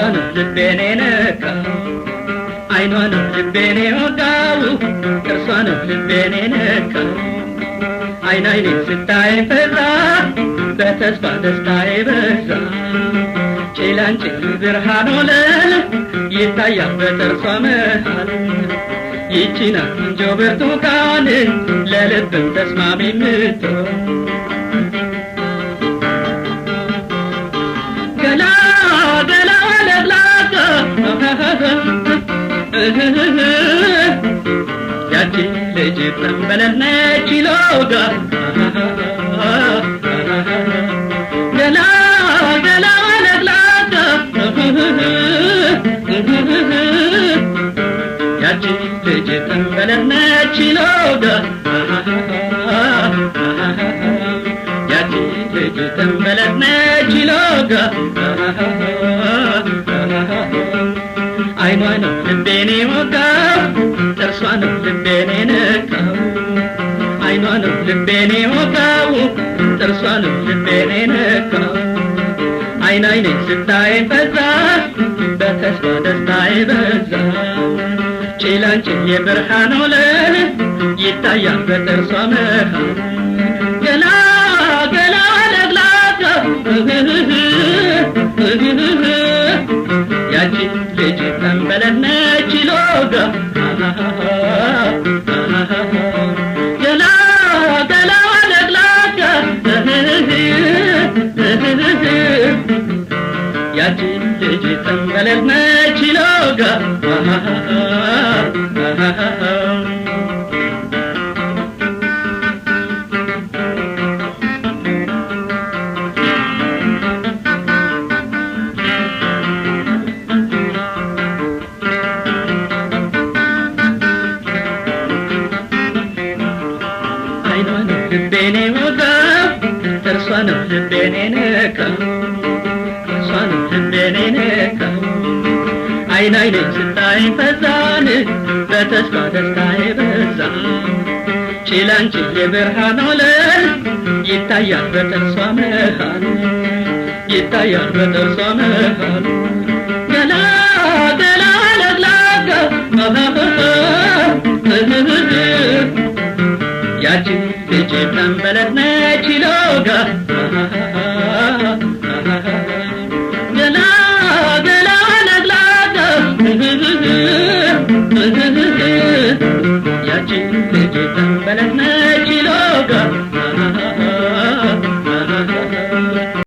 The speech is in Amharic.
ጥርሷን ልቤን ነካው አይኗን ልቤን ወጋው ጥርሷን ልቤን ነካው አይን አይኔን ስታይ ፈዛ በተስፋ ደስታዬ በዛ ጭላንጭል ብርሃን ወለል ይታያል በጥርሷ መሃል ይቺ ናት እንጆ ብርቱካን ለልብም ተስማሚ ምትሆን ገላ ገላ ለግላጋ ያቺ ልጅ ጠንበለነች ሎጋ ገላ ገላ ለግላጋ ያቺ ልጅ ጠንበለነች ሎጋ ያቺ ልጅ ጠንበለነች ሎጋ አይኗ ነው ልቤን ወጋው ጥርሷ ነው ልቤን ነካው አይኗ ነው ልቤን ወጋው ጥርሷ ነው ልቤን ነካው አይን አይኔን ስታይ ፈዛ በተስፋ ደስታዬ በዛ ጭላንጭል የብርሃን ወለል ይታያል በጥርሷ መሃል ገላ ገላ ለግላጋ ያቺ ልጅ ጠንበለነች ሎጋ ገላ ገላ ለግላጋ ያቺ ልጅ ጠንበለነች ሎጋ አይኗ ነው ልቤን ወጋው ጥርሷ ነው ልቤን ነካው ጥርሷ ነው ልቤን ነካው አይን አይኔን ስታይ ፈዛን በተስፋ ደስታዬ በዛ ጭላንጭል የብርሃን ወለል ይታያል በጥርሷ መሃል ይታያል በጥርሷ መሃል ገላ ገላ ለግላጋ ያቺ ልጅ ጠንበለነች ሎጋ ገላ ገላ ለግላጋ ያቺ ልጅ ጠንበለነች